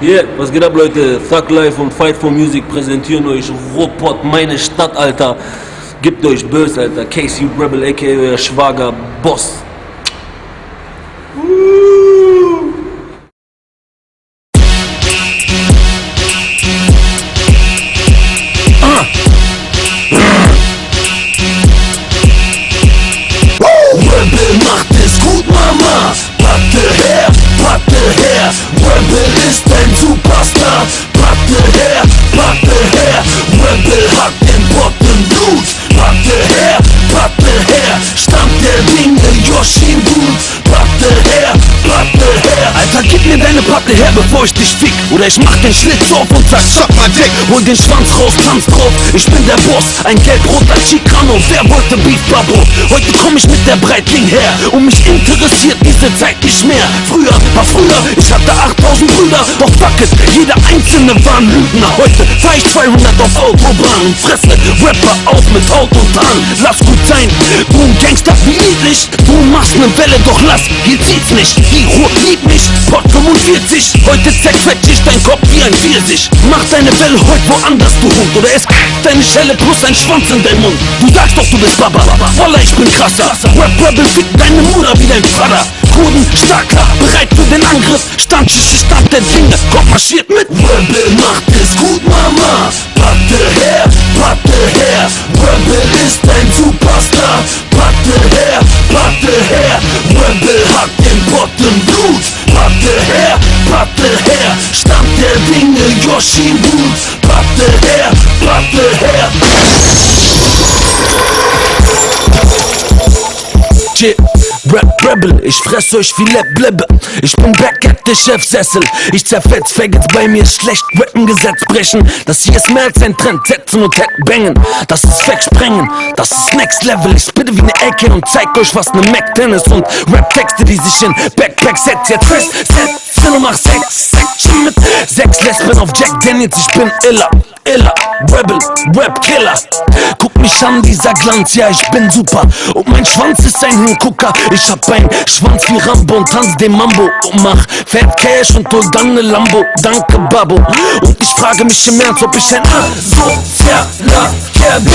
Yeah, was geht ab, Leute? Thug Life und Fight for Music präsentieren euch Ruhrpott, meine Stadt, Alter. Gebt euch böse, Alter. KC Rebel, a.k.a. euer Schwager, Boss. Rebel macht es gut, Mama. Patte her, Rebel ist ein Superstar. Patte her, Rebel hat den Pott im Blut. Patte her, stammt der Dinge, Yoshin Blut. Patte her, Alter, gib mir deine Patte her, bevor ich dich fick. Oder ich mach den Schlitz auf und sag, suck mal dick. Hol den Schwanz raus, tanz drauf, ich bin der Boss. Ein gelb-roter Chicano, wer wollte Beef Babo? Heute komm ich mit der Breitling her und mich interessiert diese Zeit nicht mehr. Früher war früher, ich hatte 8000 Brüder. Doch fuck it, jeder einzelne war ein Lügner. Heute fahr ich 200 auf Autobahn und fresse Rapper auf mit Haut und Haaren. Lass gut sein, du ein Gangster wie niedlich. Du machst ne Welle, doch lass, hier zieht's nicht. Die Ruhe liebt mich, Pott 45. Heute zerquetscht ich dein Kopf wie ein Pfirsich. Mach deine Welle heute woanders, du Hund. Oder es deine Schelle plus ein Schwanz in dein Mund. Du sagst doch, du bist Baba, Wallah, ich bin krasser. Rap Rebel fickt deine Mutter wie dein Vater. Kurden, starker, bereit für den Angriff. Stand der Dinge, Gott marschiert mit. Rebel macht es gut, Mama. Patte her, Rebel ist ein Superstar. Patte her, Rebel hat den Pott im Blut. Patte her, stammt der Dinge, Yoshin Blut. Patte her. Rap Rebel, ich fress euch wie Lebblebbe. Ich bin back at the Chefsessel. Ich zerfetz Faggots, bei mir schlecht Rappen, Gesetz brechen. Das hier ist mehr als ein Trend, setzen und Headbangen. Das ist wegsprengen, das ist Next Level. Ich spitte wie ne AK und zeig euch, was ne Mac 10 ist. Und Rap-Texte, die sich in Backpacks setzt jetzt fest. Und mach Section mit 6 Lesben auf Jack Daniels. Ich bin iller, Rebel, Rap-Killer. Guck mich an, dieser Glanz, ja, ich bin super. Und mein Schwanz ist ein Hingucker. Ich hab ein Schwanz wie Rambo und tanz den Mambo. Und mach Fat Cash und hol dann ne Lambo. Danke, Babo. Und ich frage mich im Ernst, ob ich ein asozialer Kerl bin.